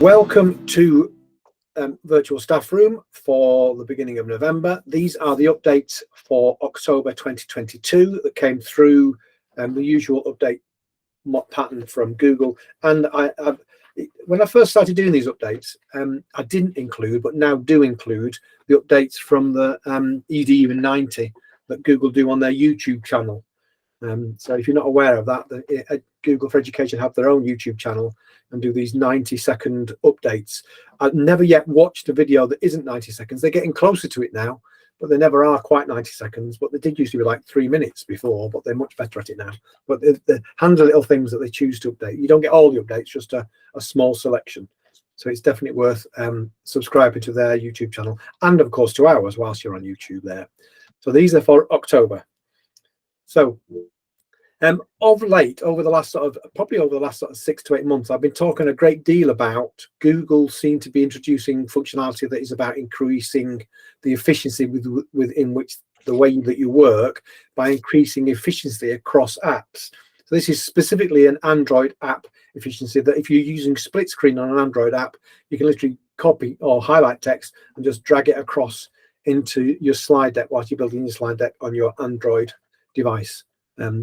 Welcome to Virtual Staffroom for the beginning of November. These are the updates for October 2022 that came through the usual update pattern from Google. And when I first started doing these updates, I didn't include, but now do include the updates from the ED90 that Google do on their YouTube channel. So if you're not aware of that, Google for Education have their own YouTube channel and do these 90-second updates. I've never yet watched a video that isn't 90 seconds. They're getting closer to it now, but they never are quite 90 seconds. But they did used to be like 3 minutes before, but they're much better at it now. But the handy little things that they choose to update. You don't get all the updates, just a small selection. So it's definitely worth subscribing to their YouTube channel, and of course to ours whilst you're on YouTube there. So these are for October. So of late, over the last probably over the last 6 to 8 months, I've been talking a great deal about Google seem to be introducing functionality that is about increasing the efficiency within which the way that you work by increasing efficiency across apps. So this is specifically an Android app efficiency, that if you're using split screen on an Android app, you can literally copy or highlight text and just drag it across into your slide deck whilst you're building your slide deck on your Android device.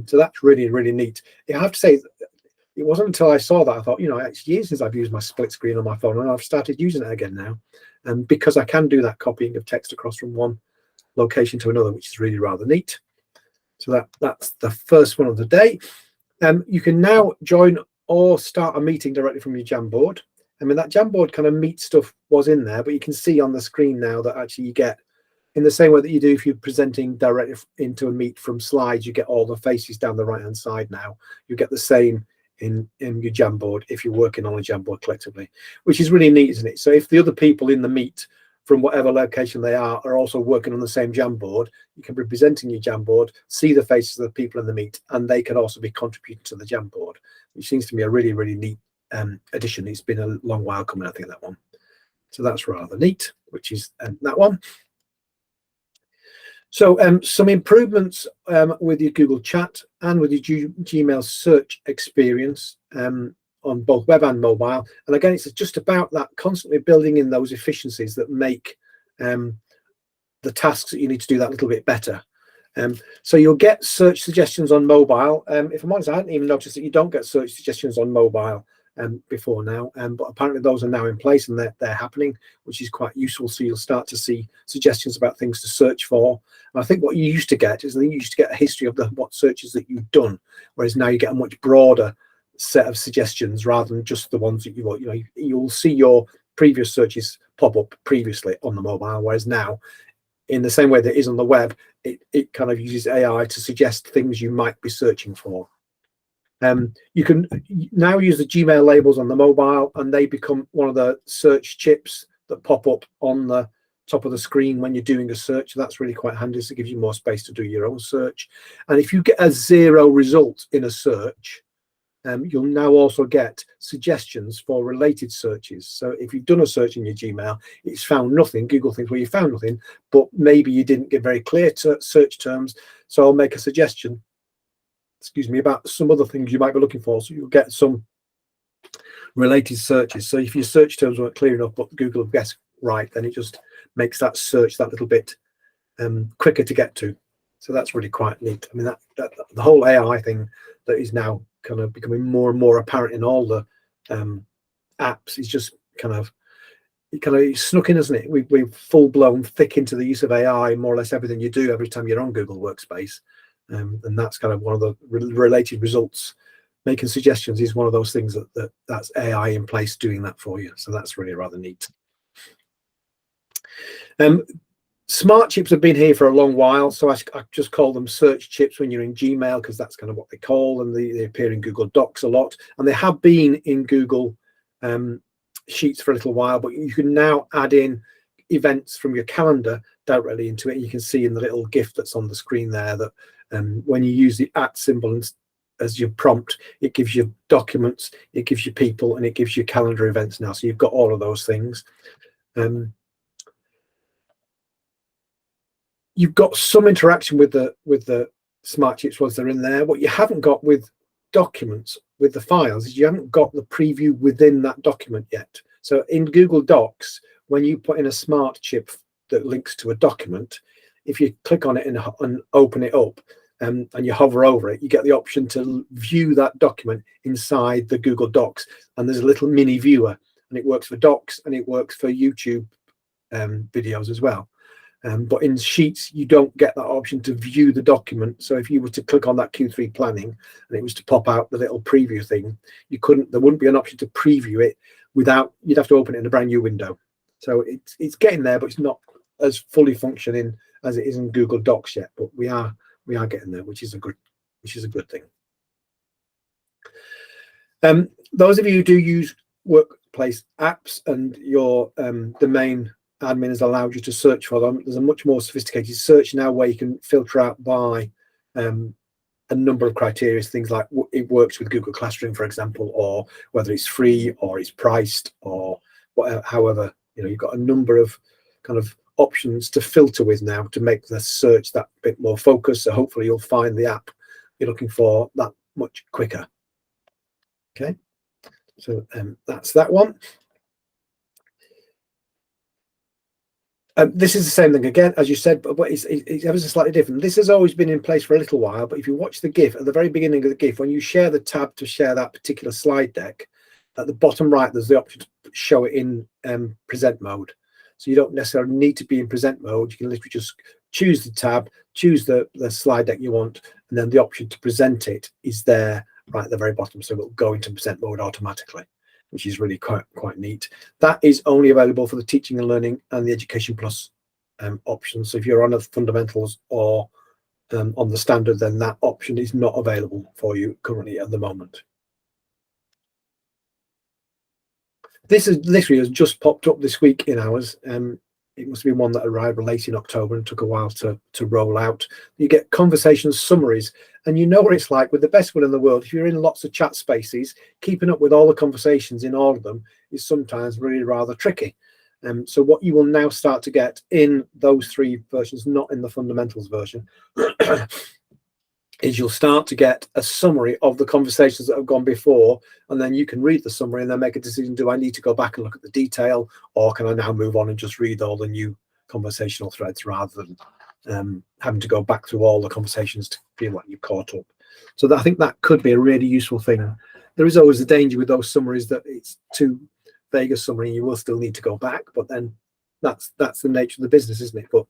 So that's really, really neat. I have to say, it wasn't until I saw that I thought, you know, it's years since I've used my split screen on my phone, and I've started using it again now, because I can do that copying of text across from one location to another, which is really rather neat. So that's the first one of the day. You can now join or start a meeting directly from your Jamboard. I mean, that Jamboard kind of meet stuff was in there, but you can see on the screen now that actually you get, in the same way that you do if you're presenting directly into a meet from slides, you get all the faces down the right hand side now. You get the same in your Jamboard if you're working on a Jamboard collectively, which is really neat, isn't it? So if the other people in the meet from whatever location they are also working on the same Jamboard, you can be presenting your Jamboard, see the faces of the people in the meet, and they can also be contributing to the Jamboard, which seems to me a really, really neat addition. It's been a long while coming, I think, that one. So that's rather neat, which is that one. So some improvements with your Google Chat and with your Gmail search experience on both web and mobile. And again, it's just about that constantly building in those efficiencies that make the tasks that you need to do that a little bit better. So you'll get search suggestions on mobile. If I'm honest, I hadn't even noticed that you don't get search suggestions on mobile before now, but apparently those are now in place and they're happening, which is quite useful. So you'll start to see suggestions about things to search for. And I think what you used to get is that you used to get a history of what searches that you've done, whereas now you get a much broader set of suggestions rather than just the ones that you'll see your previous searches pop up previously on the mobile, whereas now, in the same way that it is on the web, it kind of uses AI to suggest things you might be searching for. You can now use the Gmail labels on the mobile, and they become one of the search chips that pop up on the top of the screen when you're doing a search. That's really quite handy, so it gives you more space to do your own search. And if you get a 0 result in a search, you'll now also get suggestions for related searches. So if you've done a search in your Gmail, it's found nothing, Google thinks, well, you found nothing, but maybe you didn't get very clear search terms, so I'll make a suggestion, about some other things you might be looking for. So you'll get some related searches. So if your search terms weren't clear enough, but Google have guessed right, then it just makes that search that little bit quicker to get to. So that's really quite neat. I mean, that the whole AI thing that is now kind of becoming more and more apparent in all the apps is just kind of snuck in, isn't it? We've full blown thick into the use of AI in more or less everything you do every time you're on Google Workspace. And that's kind of one of the related results. Making suggestions is one of those things that's AI in place doing that for you. So that's really rather neat. Smart chips have been here for a long while, so I just call them search chips when you're in Gmail, because that's kind of what they call them. They appear in Google Docs a lot, and they have been in Google Sheets for a little while, but you can now add in events from your calendar directly into it. You can see in the little GIF that's on the screen there that when you use the @ symbol as your prompt, it gives you documents, it gives you people, and it gives you calendar events now. So you've got all of those things. You've got some interaction with the smart chips once they're in there. What you haven't got with documents, with the files, is you haven't got the preview within that document yet. So in Google Docs, when you put in a smart chip that links to a document, if you click on it and open it up, and you hover over it, you get the option to view that document inside the Google Docs. And there's a little mini viewer, and it works for Docs and it works for YouTube videos as well. But in Sheets, you don't get that option to view the document. So if you were to click on that Q3 planning and it was to pop out the little preview thing, there wouldn't be an option to preview it without, you'd have to open it in a brand new window. So it's getting there, but it's not as fully functioning as it is in Google Docs yet. But we are getting there, which is a good thing. Those of you who do use Workplace apps and your domain admin has allowed you to search for them, there's a much more sophisticated search now where you can filter out by a number of criteria, things like it works with Google Classroom, for example, or whether it's free or it's priced or whatever. However, you've got a number of kind of options to filter with now to make the search that bit more focused. So hopefully you'll find the app you're looking for that much quicker. Okay, so that's that one. This is the same thing again, as you said, but it's ever so slightly different. This has always been in place for a little while, but if you watch the GIF, at the very beginning of the GIF, when you share the tab to share that particular slide deck, at the bottom right, there's the option to show it in present mode. So you don't necessarily need to be in present mode. You can literally just choose the tab, choose the slide deck you want, and then the option to present it is there right at the very bottom. So it'll go into present mode automatically, which is really quite neat. That is only available for the teaching and learning and the Education Plus options. So if you're on the fundamentals or on the standard, then that option is not available for you currently at the moment. This is literally has just popped up this week in ours. It must have been one that arrived late in October and took a while to roll out. You get conversation summaries, and you know what it's like with the best one in the world. If you're in lots of chat spaces, keeping up with all the conversations in all of them is sometimes really rather tricky. So what you will now start to get in those three versions, not in the fundamentals version, is you'll start to get a summary of the conversations that have gone before, and then you can read the summary and then make a decision. Do I need to go back and look at the detail, or can I now move on and just read all the new conversational threads rather than having to go back through all the conversations to feel like you've caught up? So I think that could be a really useful thing. There is always a danger with those summaries that it's too vague a summary. You will still need to go back, but then that's the nature of the business, isn't it? But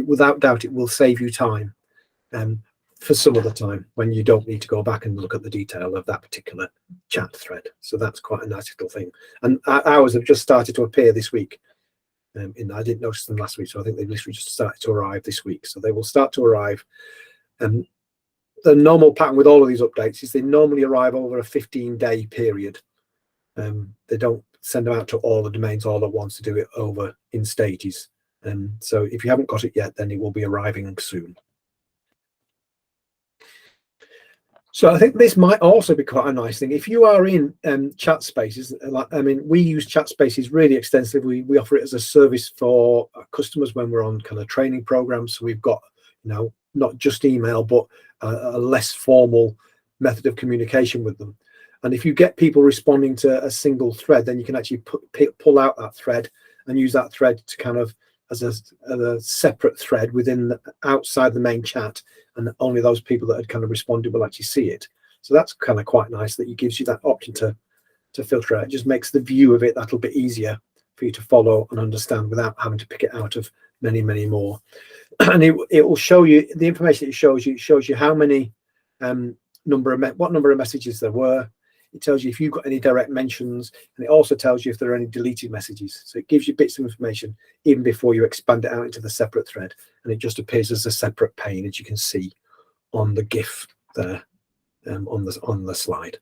without doubt, it will save you time. For some of the time when you don't need to go back and look at the detail of that particular chat thread. So that's quite a nice little thing. And ours have just started to appear this week. I didn't notice them last week, so I think they've literally just started to arrive this week. So they will start to arrive. The normal pattern with all of these updates is they normally arrive over a 15-day period. They don't send them out to all the domains all at once, to do it over in stages. So if you haven't got it yet, then it will be arriving soon. So I think this might also be quite a nice thing. If you are in chat spaces, we use chat spaces really extensively. We offer it as a service for our customers when we're on kind of training programs. So we've got, not just email, but a less formal method of communication with them. And if you get people responding to a single thread, then you can actually pull out that thread and use that thread to kind of as a separate thread outside the main chat, and only those people that had kind of responded will actually see it. So that's kind of quite nice that it gives you that option to filter out. It just makes the view of it that little bit easier for you to follow and understand without having to pick it out of many more. And it will show you the information it shows you. It shows you how many what number of messages there were. It tells you if you've got any direct mentions, and it also tells you if there are any deleted messages. So it gives you bits of information even before you expand it out into the separate thread, and it just appears as a separate pane, as you can see on the GIF there on the slide.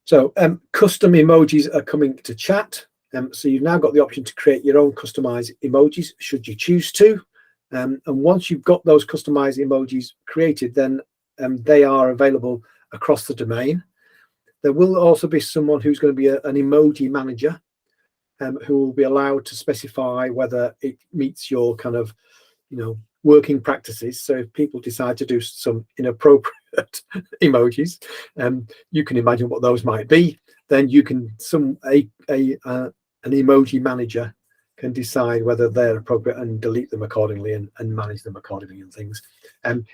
So custom emojis are coming to chat. So you've now got the option to create your own customized emojis should you choose to. And once you've got those customized emojis created, then they are available across the domain. There will also be someone who's going to be an emoji manager who will be allowed to specify whether it meets your kind of, working practices. So if people decide to do some inappropriate emojis. You can imagine what those might be. Then you can an emoji manager can decide whether they're appropriate and delete them accordingly and manage them accordingly and things.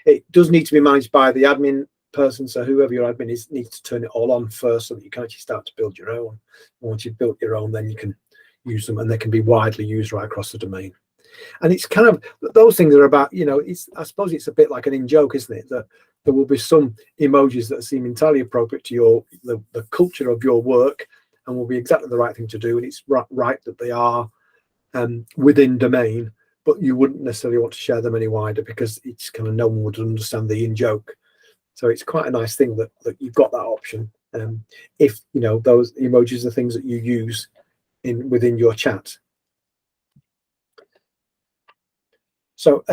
It does need to be managed by the admin person, so whoever your admin is needs to turn it all on first so that you can actually start to build your own. And once you've built your own, then you can use them, and they can be widely used right across the domain. And it's kind of, those things are about, you know, it's, I suppose it's a bit like an in-joke, isn't it, that there will be some emojis that seem entirely appropriate to the culture of your work and will be exactly the right thing to do, and it's right that they are within domain, but you wouldn't necessarily want to share them any wider because it's kind of, no one would understand the in-joke. So it's quite a nice thing that you've got that option. If, you know, those emojis are things that you use within your chat. So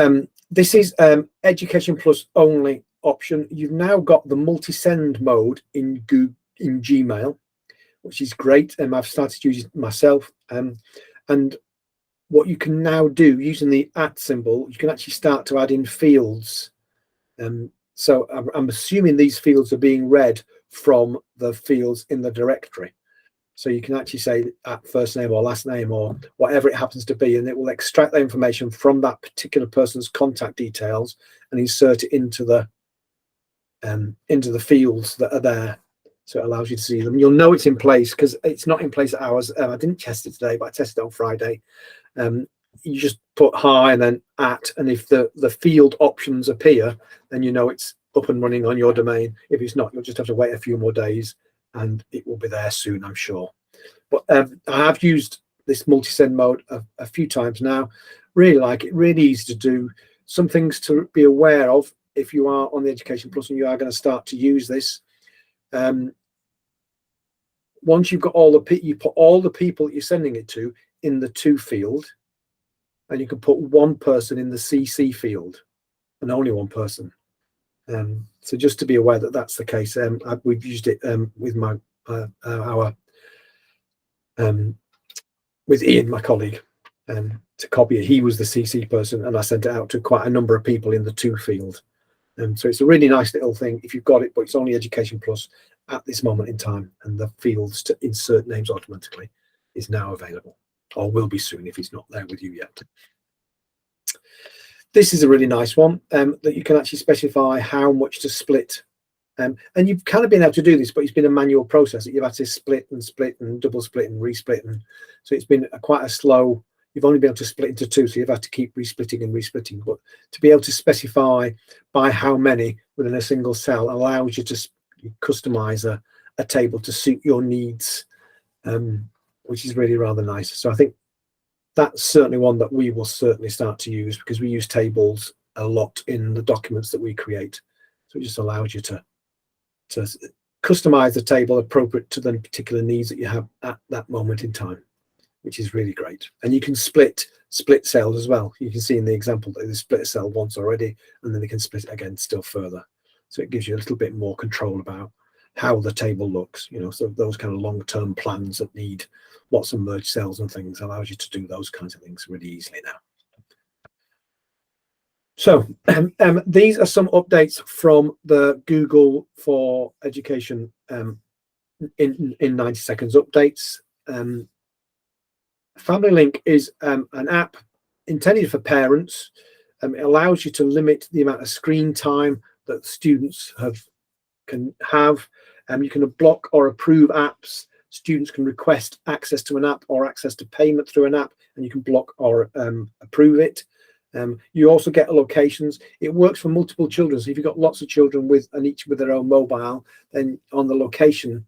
this is Education Plus only option. You've now got the multi-send mode in Gmail, which is great. I've started using it myself. And what you can now do using the @ symbol, you can actually start to add in fields. So I'm assuming these fields are being read from the fields in the directory. So you can actually say first name or last name or whatever it happens to be, and it will extract that information from that particular person's contact details and insert it into the fields that are there. So it allows you to see them. You'll know it's in place because it's not in place at ours. I didn't test it today, but I tested it on Friday. You just put hi and then @, and if the field options appear, then you know it's up and running on your domain. If it's not, you'll just have to wait a few more days and it will be there soon, I'm sure. But I have used this multi-send mode a few times now. Really like it, really easy to do. Some things to be aware of if you are on the Education Plus and you are going to start to use this. Once you've got you put all the people that you're sending it to in the to field, and you can put one person in the CC field, and only one person. So just to be aware that that's the case. We've used it with with Ian, my colleague, to copy it. He was the CC person, and I sent it out to quite a number of people in the to field. So it's a really nice little thing if you've got it, but it's only Education Plus at this moment in time, and the fields to insert names automatically is now available, or will be soon if it's not there with you yet. This is a really nice one that you can actually specify how much to split. And you've kind of been able to do this, but it's been a manual process that you've had to split and double split and resplit. And so it's been quite a slow, you've only been able to split into two, so you've had to keep resplitting and resplitting. But to be able to specify by how many within a single cell allows you to customize a table to suit your needs, which is really rather nice. So I think that's certainly one that we will certainly start to use, because we use tables a lot in the documents that we create. So it just allows you to customize the table appropriate to the particular needs that you have at that moment in time, which is really great. And you can split cells as well. You can see in the example that they split a cell once already, and then they can split it again still further. So it gives you a little bit more control about how the table looks, you know. So those kind of long-term plans that need lots of merged cells and things allows you to do those kinds of things really easily now. So these are some updates from the Google for Education in 90 seconds updates. Family Link is an app intended for parents. It allows you to limit the amount of screen time that students can have. You can block or approve apps. Students can request access to an app or access to payment through an app, and you can block or approve it. You also get locations. It works for multiple children. So if you've got lots of children each with their own mobile, then on the location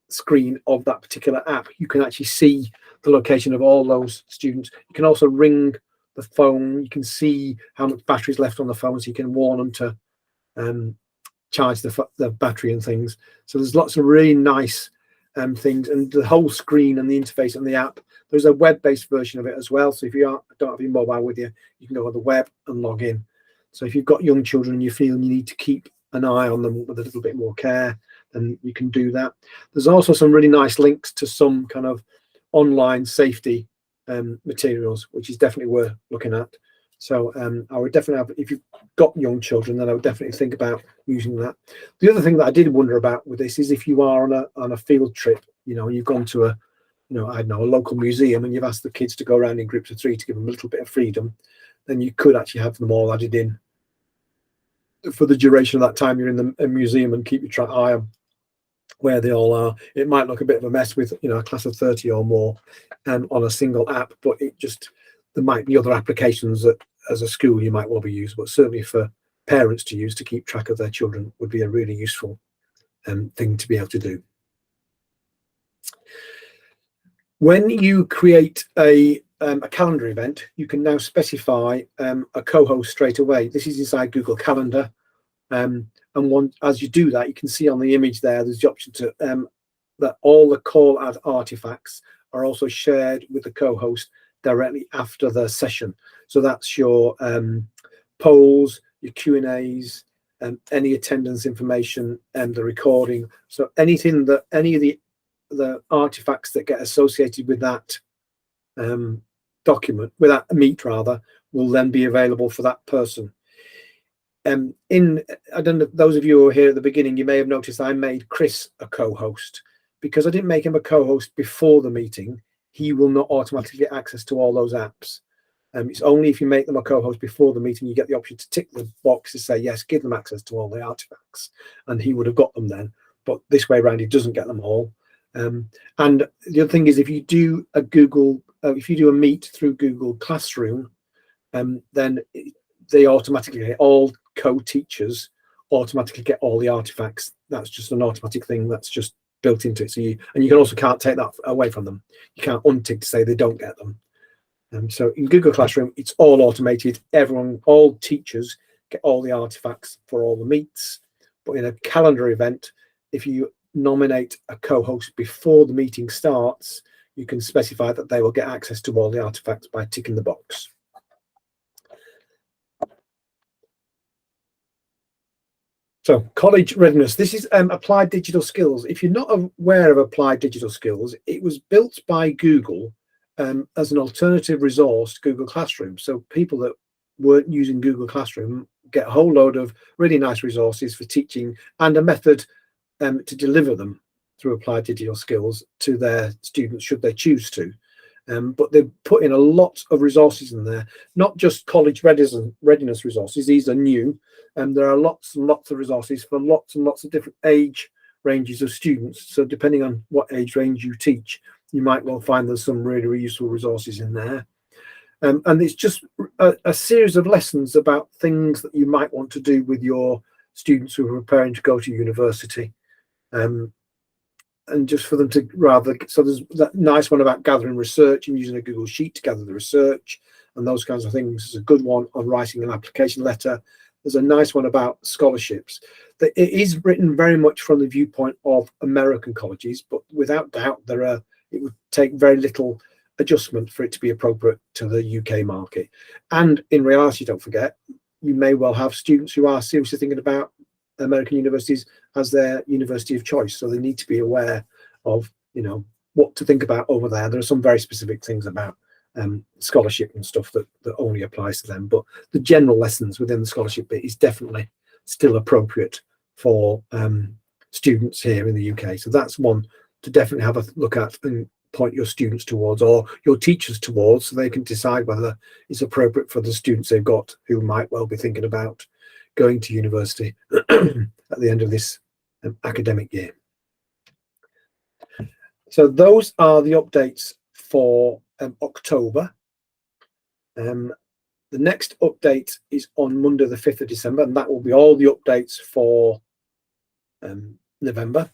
screen of that particular app, you can actually see the location of all those students. You can also ring the phone. You can see how much battery is left on the phone, so you can warn them to charge the battery and things. So there's lots of really nice things, and the whole screen and the interface on the app. There's a web-based version of it as well. So if you don't have your mobile with you, you can go on the web and log in. So if you've got young children and you feel you need to keep an eye on them with a little bit more care, then you can do that. There's also some really nice links to some kind of online safety materials, which is definitely worth looking at. So I would definitely have, if you've got young children, then I would definitely think about using that. The other thing that I did wonder about with this is if you are on a field trip, you know, you've gone to a, you know, I don't know, a local museum, and you've asked the kids to go around in groups of 3 to give them a little bit of freedom, then you could actually have them all added in for the duration of that time you're in the museum, and keep your eye on where they all are. It might look a bit of a mess with, you know, a class of 30 or more on a single app, but there might be other applications that as a school you might well be used, but certainly for parents to use to keep track of their children would be a really useful thing to be able to do. When you create a calendar event, you can now specify a co-host straight away. This is inside Google Calendar. And as you do that, you can see on the image there's the option to that all the call add artifacts are also shared with the co-host directly after the session. So that's your polls, your Q&As, any attendance information, and the recording. So anything that any of the artifacts that get associated with that document, with that meet rather, will then be available for that person. I don't know, those of you who were here at the beginning, you may have noticed I made Chris a co-host. Because I didn't make him a co-host before the meeting, he will not automatically get access to all those apps. It's only if you make them a co-host before the meeting, you get the option to tick the box to say, yes, give them access to all the artifacts, and he would have got them then. But this way around, he doesn't get them all. And the other thing is, if you do a meet through Google Classroom, then they automatically, all co-teachers automatically get all the artifacts. That's just an automatic thing that's just built into it. So you can also can't take that away from them. You can't untick to say they don't get them. So in Google Classroom, it's all automated. All teachers get all the artifacts for all the meets. But in a calendar event, if you nominate a co-host before the meeting starts, you can specify that they will get access to all the artifacts by ticking the box. So college readiness, this is applied digital skills. If you're not aware of applied digital skills, it was built by Google as an alternative resource to Google Classroom. So people that weren't using Google Classroom get a whole load of really nice resources for teaching and a method to deliver them through applied digital skills to their students should they choose to. But they've put in a lot of resources in there, not just college readiness resources. These are new, and there are lots and lots of resources for lots and lots of different age ranges of students. So depending on what age range you teach, you might well find there's some really, really useful resources in there. And it's just a series of lessons about things that you might want to do with your students who are preparing to go to university. And just for them to so there's that nice one about gathering research and using a Google Sheet to gather the research and those kinds of things. There's a good one on writing an application letter. There's a nice one about scholarships. It is written very much from the viewpoint of American colleges, but without doubt it would take very little adjustment for it to be appropriate to the UK market. And in reality, don't forget, you may well have students who are seriously thinking about American universities as their university of choice, so they need to be aware of, you know, what to think about over there. There are some very specific things about scholarship and stuff that only applies to them, but the general lessons within the scholarship bit is definitely still appropriate for students here in the UK. So that's one to definitely have a look at and point your students towards, or your teachers towards, so they can decide whether it's appropriate for the students they've got who might well be thinking about going to university at the end of this academic year. So those are the updates for October. The next update is on Monday the 5th of December, and that will be all the updates for November.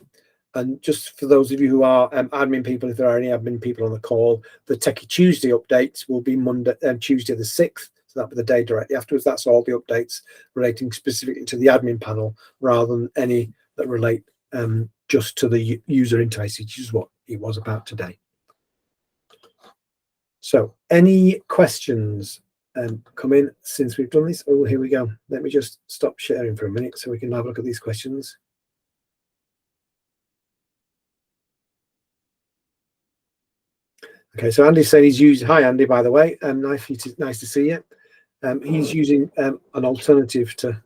And just for those of you who are admin people, if there are any admin people on the call, the Techy Tuesday updates will be Tuesday the 6th. So that'll be the day directly afterwards. That's all the updates relating specifically to the admin panel, rather than any that relate just to the user interface, which is what it was about today. So any questions come in since we've done this? Oh, here we go. Let me just stop sharing for a minute so we can have a look at these questions. Okay, so Andy's saying he's used. Hi, Andy, by the way. Nice to see you. He's using an alternative to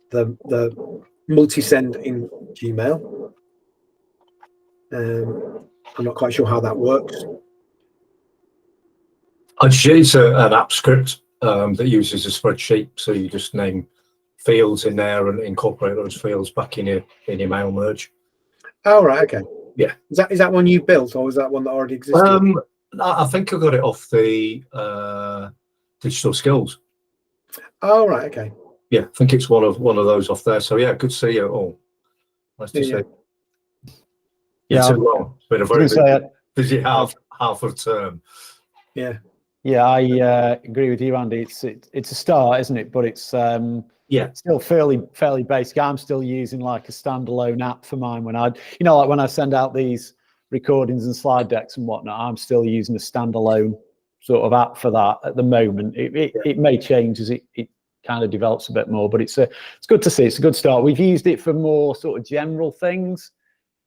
the multi-send in Gmail. I'm not quite sure how that works. It's an app script that uses a spreadsheet, so you just name fields in there and incorporate those fields back in your mail merge. Oh, right, okay. Yeah. Is that one you built, or was that one that already existed? I think I got it off the Digital Skills. Oh, right, okay. Yeah, I think it's one of those off there. So yeah, good to see you all. Nice to see. Yeah, it's been a very busy half of term. Yeah. Yeah, I agree with you, Andy. It's a start, isn't it? But it's still fairly basic. I'm still using like a standalone app for mine when like when I send out these recordings and slide decks and whatnot, I'm still using a standalone sort of app for that at the moment. It may change as it kind of develops a bit more, but it's good to see. It's a good start. We've used it for more sort of general things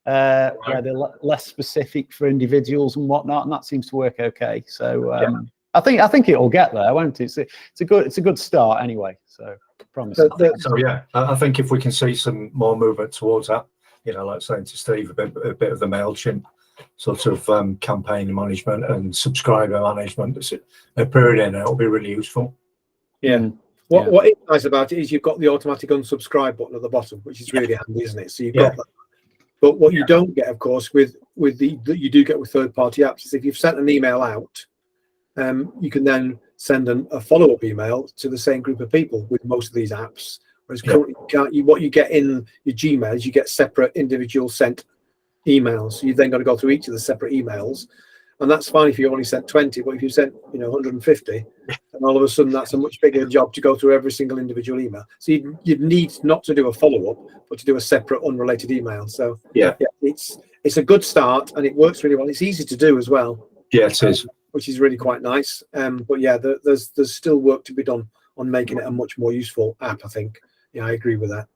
where they're less specific for individuals and whatnot, and that seems to work okay. So I think it'll get there, won't it? It's a good start anyway. So promise. I think if we can see some more movement towards that, like saying to Steve, a bit of the MailChimp sort of campaign management and subscriber management appearing in, it'll be really useful. Yeah. What is nice about it is you've got the automatic unsubscribe button at the bottom, which is really handy, isn't it? So you've got that. But what you don't get, of course, that you do get with third-party apps is if you've sent an email out, you can then send a follow-up email to the same group of people with most of these apps. Whereas currently, what you get in your Gmail is you get separate individual sent emails. So you've then got to go through each of the separate emails, and that's fine if you only sent 20. But if you sent 150, and all of a sudden that's a much bigger job to go through every single individual email. So you'd need not to do a follow-up, but to do a separate unrelated email. So it's a good start, and it works really well. It's easy to do as well. Yeah, it is. Which is really quite nice. But yeah, there's still work to be done on making it a much more useful app, I think. Yeah, I agree with that.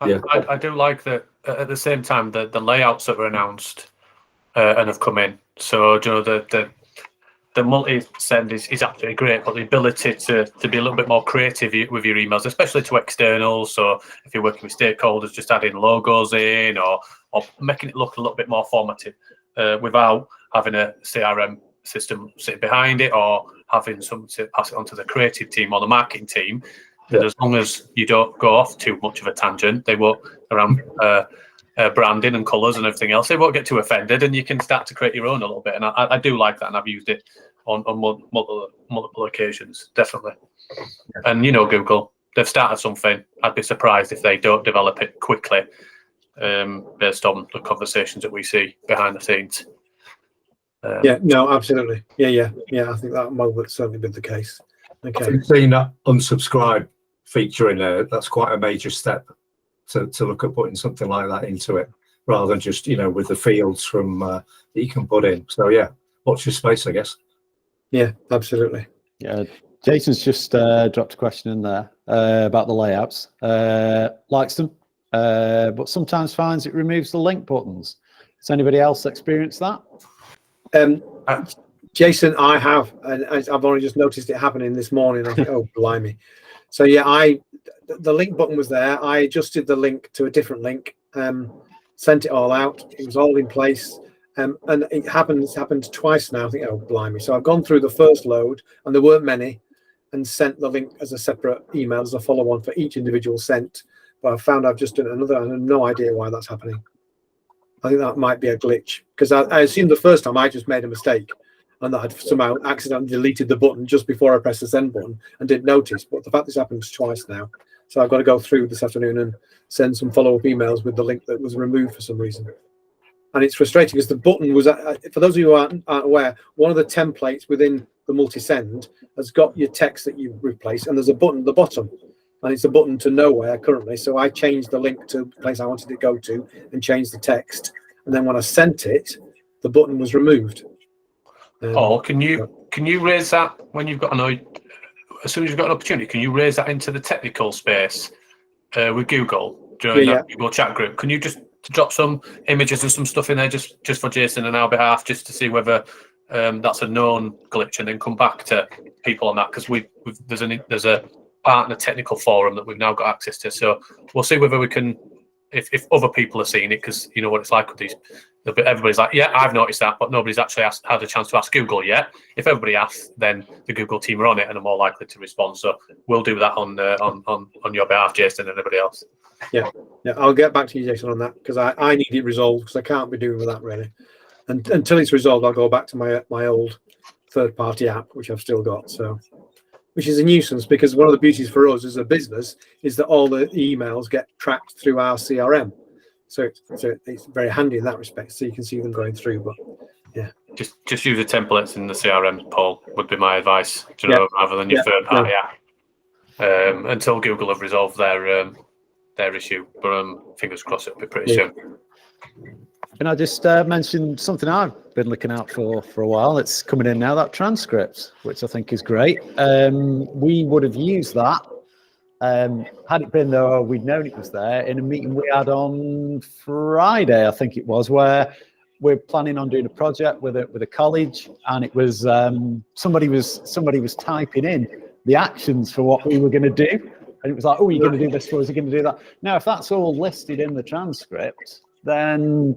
I do like that at the same time the layouts that were announced and have come in. So the multi-send is absolutely great, but the ability to be a little bit more creative with your emails, especially to externals. So if you're working with stakeholders, just adding logos in or making it look a little bit more formative without having a CRM system sitting behind it or having someone to pass it on to the creative team or the marketing team. That as long as you don't go off too much of a tangent, they won't around branding and colours and everything else. They won't get too offended, and you can start to create your own a little bit. And I do like that, and I've used it on multiple occasions, definitely. And Google, they've started something. I'd be surprised if they don't develop it quickly, based on the conversations that we see behind the scenes. No, absolutely. Yeah. I think that would certainly be the case. Okay. I think seeing that unsubscribe feature in there, that's quite a major step to look at putting something like that into it, rather than just with the fields from that you can put in. So yeah, watch your space, I guess. Yeah, absolutely. Yeah, Jason's just dropped a question in there about the layouts. Likes them, but sometimes finds it removes the link buttons. Has anybody else experienced that? Jason, I have, and I've only just noticed it happening this morning. I think, oh, blimey. So yeah, the link button was there. I adjusted the link to a different link, sent it all out. It was all in place. And it's happened twice now. I think, oh, blimey. So I've gone through the first load, and there weren't many, and sent the link as a separate email, as a follow-on for each individual sent. But I found I've just done another. I have no idea why that's happening. I think that might be a glitch, because I assumed the first time I just made a mistake, and that I'd somehow accidentally deleted the button just before I pressed the send button and didn't notice. But the fact this happens twice now, so I've got to go through this afternoon and send some follow-up emails with the link that was removed for some reason. And it's frustrating because the button was, for those of you who aren't aware, one of the templates within the multi-send has got your text that you replace, and there's a button at the bottom, and it's a button to nowhere currently. So I changed the link to the place I wanted it to go to and changed the text. And then when I sent it, the button was removed. Can you raise that when you've got as soon as you've got an opportunity? Can you raise that into the technical space with Google during that Google chat group? Can you just drop some images and some stuff in there just for Jason and our behalf, just to see whether that's a known glitch, and then come back to people on that, because there's a partner technical forum that we've now got access to. So we'll see whether we can, if other people are seeing it, because you know what it's like with these. Everybody's like, yeah, I've noticed that, but nobody's actually had a chance to ask Google yet. If everybody asks, then the Google team are on it and are more likely to respond. So we'll do that on your behalf, Jason, and everybody else. Yeah, I'll get back to you, Jason, on that, because I need it resolved, because I can't be doing with that really. And until it's resolved, I'll go back to my old third-party app, which I've still got. So, which is a nuisance, because one of the beauties for us as a business is that all the emails get tracked through our CRM. So it's very handy in that respect. So you can see them going through. But yeah, just use the templates in the CRM, Paul, would be my advice. Rather than your third-party app, until Google have resolved their issue. But fingers crossed, it'll be pretty soon. Can I just mention something I've been looking out for a while? It's coming in now, that transcript, which I think is great. We would have used that had it been though we'd known it was there in a meeting we had on Friday, I think it was, where we're planning on doing a project with a college, and it was somebody was typing in the actions for what we were going to do, and it was like, oh, you're going to do this for us, you're going to do that. Now, if that's all listed in the transcript, then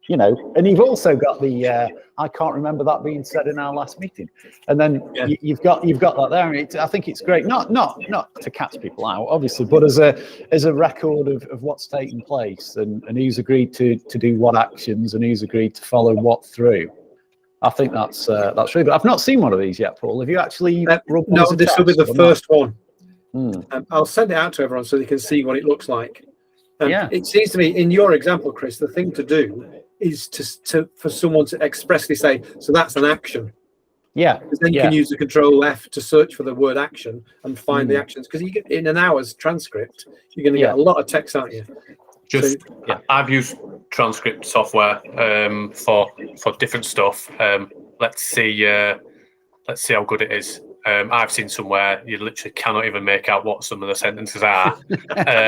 and you've also got the I can't remember that being said in our last meeting, and then you've got that there. And I think it's great, not to catch people out, obviously, but as a record of what's taking place and who's agreed to do what actions and who's agreed to follow what through. I think that's really good. I've not seen one of these yet, Paul. Have you actually? No, this will be the first one. I'll send it out to everyone so they can see what it looks like. It seems to me, in your example, Chris, the thing to do is for someone to expressly say, so that's an action. Yeah. Because then you can use the Control F to search for the word action and find the actions. Because you get in an hour's transcript, you're going to get a lot of text, aren't you? I've used transcript software for different stuff. Let's see how good it is. I've seen somewhere you literally cannot even make out what some of the sentences are.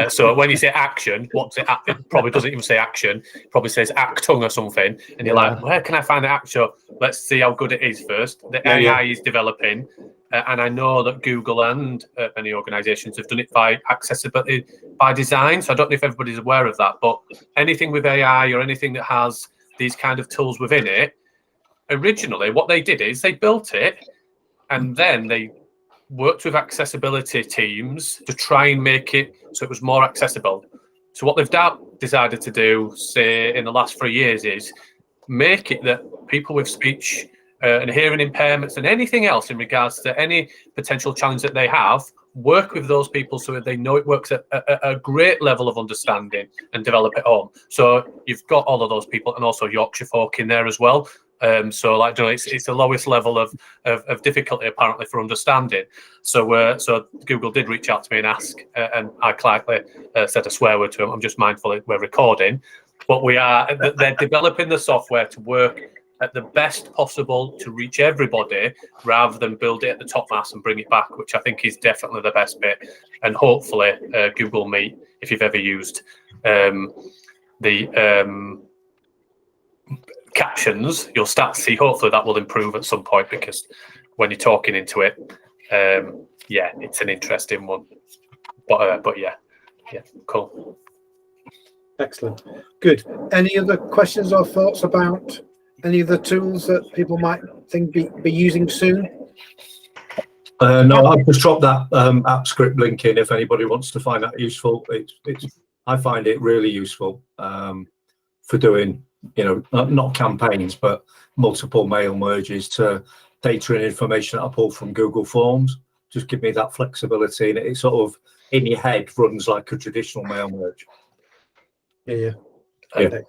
So when you say action, it probably doesn't even say action. It probably says actung or something. And you're like, where can I find the action? Let's see how good it is first. The AI is developing. And I know that Google and many organisations have done it by accessibility by design. So I don't know if everybody's aware of that. But anything with AI or anything that has these kind of tools within it, originally what they did is they built it, and then they worked with accessibility teams to try and make it so it was more accessible. So what they've decided to do, say, in the last 3 years is make it that people with speech and hearing impairments and anything else in regards to any potential challenge that they have, work with those people so that they know it works at a great level of understanding and develop it on. So you've got all of those people, and also Yorkshire folk in there as well. So it's the lowest level of difficulty apparently for understanding. So Google did reach out to me and ask, and I politely said a swear word to them. I'm just mindful that we're recording, but they're developing the software to work at the best possible to reach everybody, rather than build it at the top mass and bring it back, which I think is definitely the best bit. And hopefully Google Meet, if you've ever used the captions, you'll start to see, hopefully that will improve at some point, because when you're talking into it, it's an interesting one. But cool. Excellent. Good. Any other questions or thoughts about any of the tools that people might think be using soon? No, I've just dropped that app script link in if anybody wants to find that useful. I find it really useful for doing, not campaigns, but multiple mail merges to data and information that I pull from Google Forms. Just give me that flexibility, and it sort of in your head runs like a traditional mail merge. Yeah.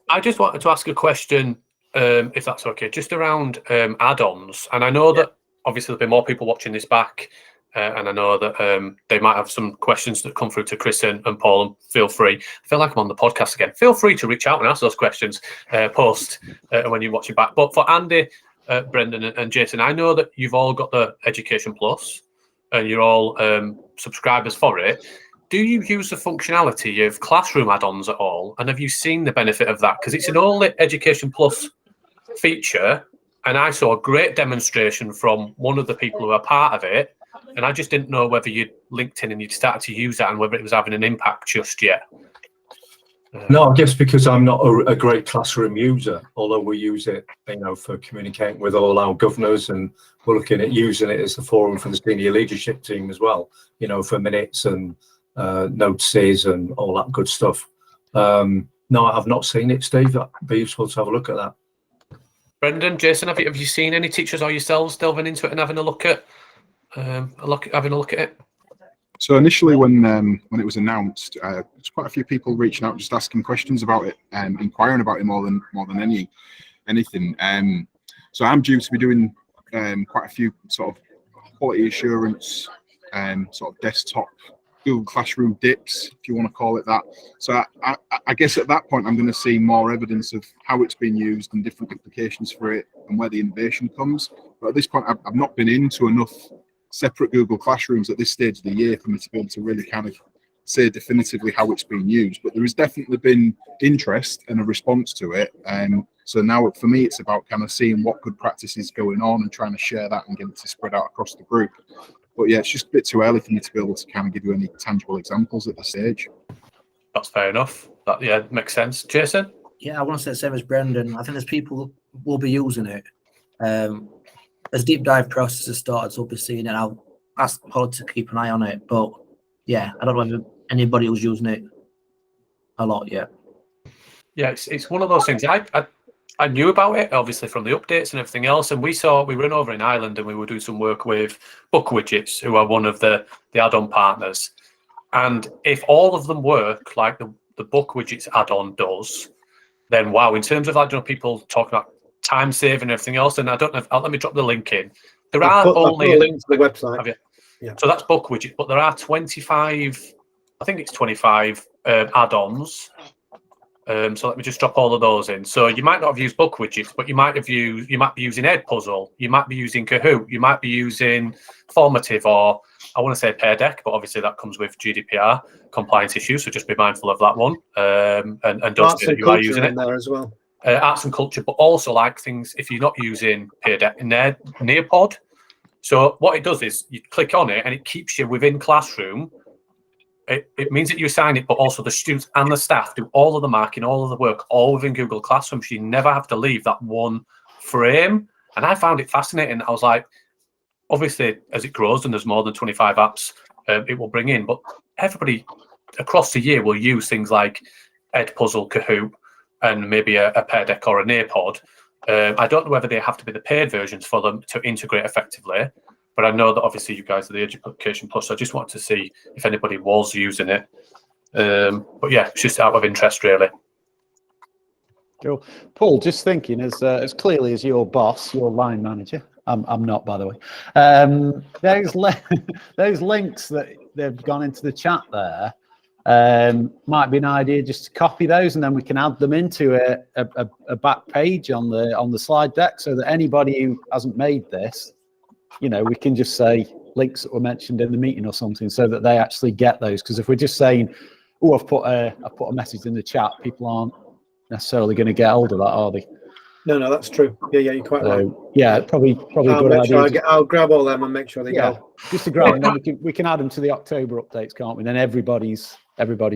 I just wanted to ask a question, if that's okay, just around add-ons. And I know that obviously there'll be more people watching this back, and I know that they might have some questions that come through to Chris and Paul, and feel free. I feel like I'm on the podcast again. Feel free to reach out and ask those questions post when you watch it back. But for Andy, Brendan and Jason, I know that you've all got the Education Plus and you're all subscribers for it. Do you use the functionality of Classroom add-ons at all? And have you seen the benefit of that? Because it's an all Education Plus feature, and I saw a great demonstration from one of the people who are part of it, and I just didn't know whether you'd linked in and you'd started to use that and whether it was having an impact just yet. No, I guess because I'm not a great classroom user, although we use it, for communicating with all our governors, and we're looking at using it as the forum for the senior leadership team as well, for minutes and notices and all that good stuff. No, I've not seen it, Steve. That'd be useful to have a look at that. Brendan, Jason, have you seen any teachers or yourselves delving into it and having a look at it? So initially, when it was announced, there's quite a few people reaching out, just asking questions about it, inquiring about it more than anything. So I'm due to be doing quite a few sort of quality assurance, sort of desktop Google Classroom dips, if you want to call it that. So I guess at that point, I'm going to see more evidence of how it's been used and different implications for it and where the innovation comes. But at this point, I've not been into enough separate Google Classrooms at this stage of the year for me to be able to really kind of say definitively how it's being used. But there has definitely been interest and a response to it. So now for me, it's about kind of seeing what good practice is going on and trying to share that and get it to spread out across the group. But yeah, it's just a bit too early for me to be able to kind of give you any tangible examples at this stage. That's fair enough. That makes sense. Jason? Yeah, I want to say the same as Brendan. I think there's people who will be using it. As deep dive processes started, so we'll be seeing it. I'll ask Paul to keep an eye on it. But yeah, I don't know if anybody who's using it a lot yet. Yeah, it's one of those things. I knew about it, obviously, from the updates and everything else. And we were over in Ireland and we were doing some work with Book Widgets, who are one of the add-on partners. And if all of them work like the Book Widgets add-on does, then wow, in terms of people talking about time saving and everything else, and I don't know let me drop the link in. I've put a link to the website. Yeah. So that's Book Widget, but there are 25, I think it's 25 add-ons. So let me just drop all of those in. So you might not have used Book Widgets, but you might be using Edpuzzle, you might be using Kahoot, you might be using Formative, or I want to say Pear Deck, but obviously that comes with GDPR compliance issues, so just be mindful of that one. And don't say that you are using it there as well. Arts and culture, but also like things if you're not using Pear Deck in there, Nearpod. So what it does is you click on it and it keeps you within Classroom. It means that you assign it, but also the students and the staff do all of the marking, all of the work, all within Google Classroom. So you never have to leave that one frame. And I found it fascinating. I was like, obviously, as it grows and there's more than 25 apps, it will bring in. But everybody across the year will use things like Edpuzzle, Kahoot, and maybe a Pear Deck or a Nearpod. I don't know whether they have to be the paid versions for them to integrate effectively. But I know that obviously you guys are the Education Plus, so I just wanted to see if anybody was using it. But yeah, it's just out of interest, really. Cool. Paul, just thinking, as clearly as your boss, your line manager, I'm not, by the way, those links that they've gone into the chat there, might be an idea just to copy those, and then we can add them into a back page on the slide deck, so that anybody who hasn't made this, we can just say links that were mentioned in the meeting or something, so that they actually get those. Because if we're just saying, "Oh, I've put a message in the chat," people aren't necessarily going to get hold of that, are they? No, that's true. Yeah, you're quite right. Yeah, probably a good idea. I'll grab all them and make sure they go. Just to grab them, then we can add them to the October updates, can't we? Then everybody's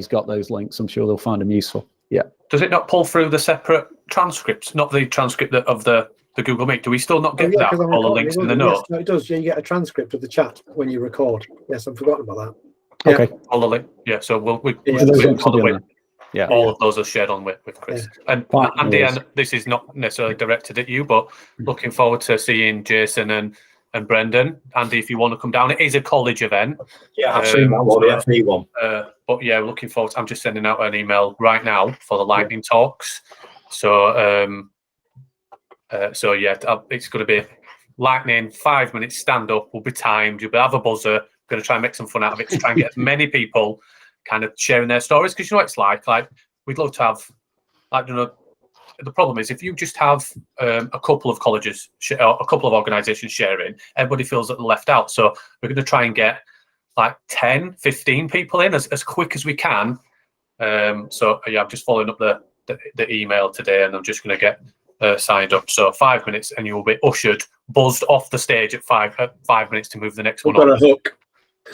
got those links. I'm sure they'll find them useful. Yeah. Does it not pull through the separate transcripts, not the transcript of the Google Meet? Do we still not get that? All the links in the note? Yes, no, it does. Yeah, you get a transcript of the chat when you record. Yes, I've forgotten about that. Okay. Yeah. All the link. Yeah, so we'll yeah. All of those are shared on with Chris. Yeah. And Andy, and this is not necessarily directed at you, but looking forward to seeing Jason and Brendan. Andy, if you want to come down, it is a college event. Yeah, I've seen that one, the FE one. But yeah, looking forward. I'm just sending out an email right now for the lightning talks. So yeah, it's going to be lightning, 5 minutes stand up, will be timed. You'll have a buzzer. Going to try and make some fun out of it to try and get as many people kind of sharing their stories, because you know what it's like we'd love to have, the problem is if you just have a couple of colleges or a couple of organizations sharing, everybody feels that they're left out. So we're going to try and get 10, 15 people in as quick as we can. So yeah, I'm just following up the email today, and I'm just going to get signed up. So 5 minutes, and you will be buzzed off the stage at 5 minutes to move the next one We've got on. a hook.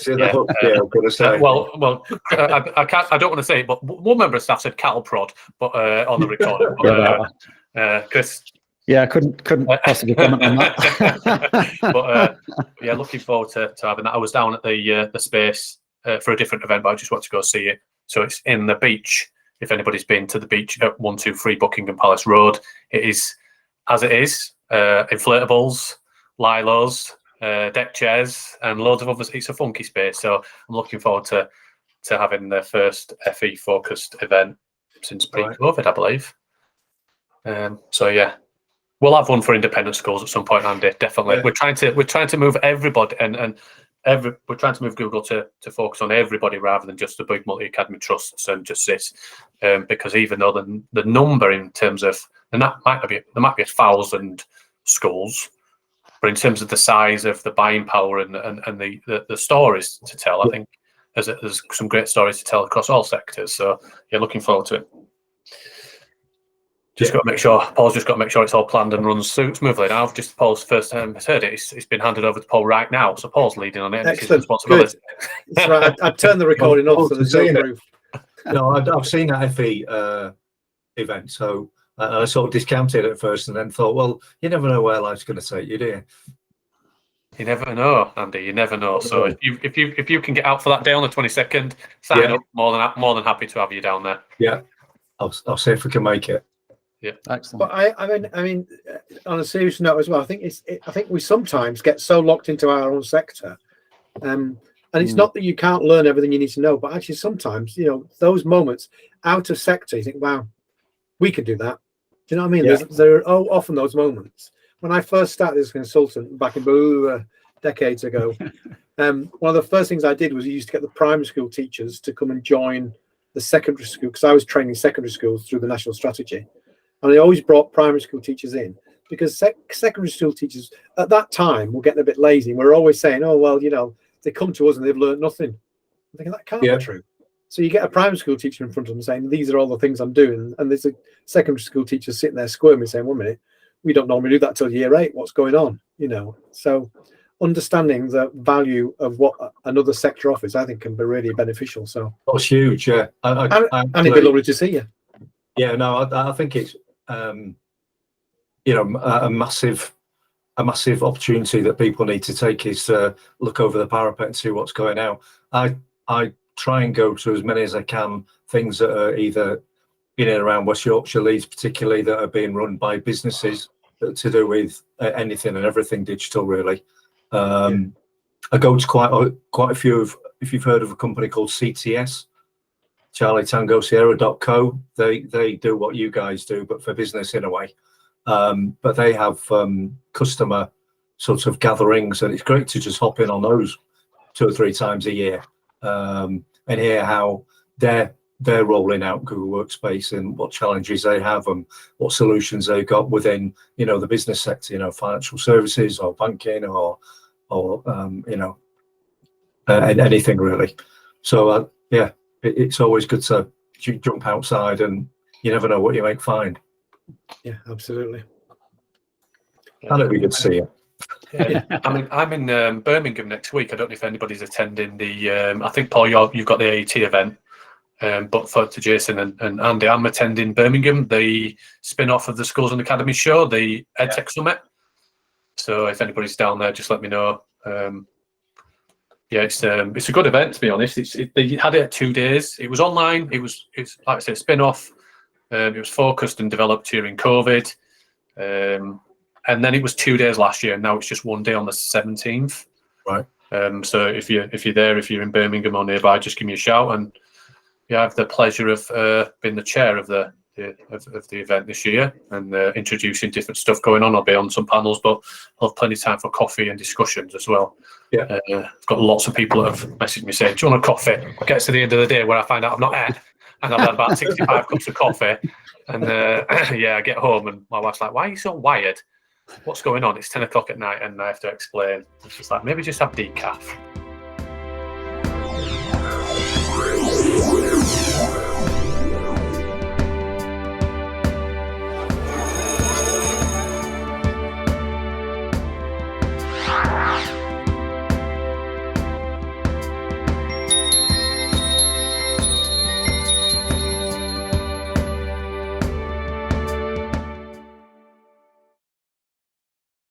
Yeah, I'm gonna say. I can't. I don't want to say it, but one member of staff said cattle prod, but on the recording. Chris. Yeah, I couldn't possibly comment on that. But yeah, looking forward to having that. I was down at the space for a different event, but I just want to go see it. So it's in the beach. If anybody's been to the beach at 123 Buckingham Palace Road, it is as it is. Inflatables, lilos, deck chairs, and loads of others. It's a funky space, so I'm looking forward to having the first FE focused event since pre-COVID, I believe. So yeah. We'll have one for independent schools at some point, Andy. Definitely, yeah. We're trying to move everybody, we're trying to move Google to focus on everybody rather than just the big multi-academy trusts and just this, because even though the number in terms of there might be 1,000 schools, but in terms of the size of the buying power and the stories to tell, I think there's some great stories to tell across all sectors. So yeah, looking forward to it. Just got to make sure Paul's just got to make sure it's all planned and runs smoothly. Now, just Paul's first time has heard it. It's been handed over to Paul right now, so Paul's leading on it. Excellent. Good. That's right. I'd turn the recording off so there's no proof. No, I've seen that FE event, so I sort of discounted it at first, and then thought, well, you never know where life's going to take you, do you? You never know, Andy. You never know. So if you can get out for that day on the 22nd, sign up. More than happy to have you down there. Yeah, I'll see if we can make it. Yeah, excellent. But I mean, on a serious note as well, I think we sometimes get so locked into our own sector, and it's not that you can't learn everything you need to know, but actually sometimes those moments out of sector, you think, wow, we could do that. Do you know what I mean? Yeah. There are often those moments. When I first started as a consultant back in decades ago, one of the first things I did was I used to get the primary school teachers to come and join the secondary school, because I was training secondary schools through the national strategy. And I always brought primary school teachers in because secondary school teachers at that time were getting a bit lazy. We're always saying, oh, well, they come to us and they've learned nothing. I'm thinking that can't be true. So you get a primary school teacher in front of them saying, these are all the things I'm doing. And there's a secondary school teacher sitting there squirming saying, 1 minute, we don't normally do that till year 8. What's going on? So understanding the value of what another sector offers, I think can be really beneficial. So that's huge. Yeah. And it'd be lovely to see you. Yeah, no, I think it's, a massive opportunity that people need to take is to look over the parapet and see what's going on. I try and go to as many as I can things that are either in and around West Yorkshire, Leeds particularly, that are being run by businesses to do with anything and everything digital, really. I go to quite a few of, if you've heard of a company called CTS, Charlie Tango Sierra.co. They do what you guys do, but for business in a way. But they have customer sort of gatherings, and it's great to just hop in on those 2 or 3 times a year and hear how they're rolling out Google Workspace and what challenges they have and what solutions they've got within the business sector, financial services or banking or anything really. So it's always good to jump outside, and you never know what you might find. Yeah, absolutely. And it'd be good to see you. Yeah. I'm in Birmingham next week. I don't know if anybody's attending the. I think Paul, you've got the AET event, but to Jason and Andy, I'm attending Birmingham, the spin-off of the Schools and Academies show, the EdTech Summit. So if anybody's down there, just let me know. It's a good event, to be honest. They had it 2 days. It was online. It's like I said, spin-off. It was focused and developed during COVID, and then it was 2 days last year. And now it's just 1 day on the 17th. Right. So if you're there, if you're in Birmingham or nearby, just give me a shout. And I have the pleasure of being the chair of the event this year and introducing different stuff going on. I'll be on some panels, but I'll have plenty of time for coffee and discussions as well. Yeah. I've got lots of people that have messaged me saying, do you want a coffee? It gets to the end of the day where I find out I'm not here, and I've had about 65 cups of coffee, and I get home and my wife's like, why are you so wired? What's going on? It's 10 o'clock at night and I have to explain. It's just like, maybe just have decaf.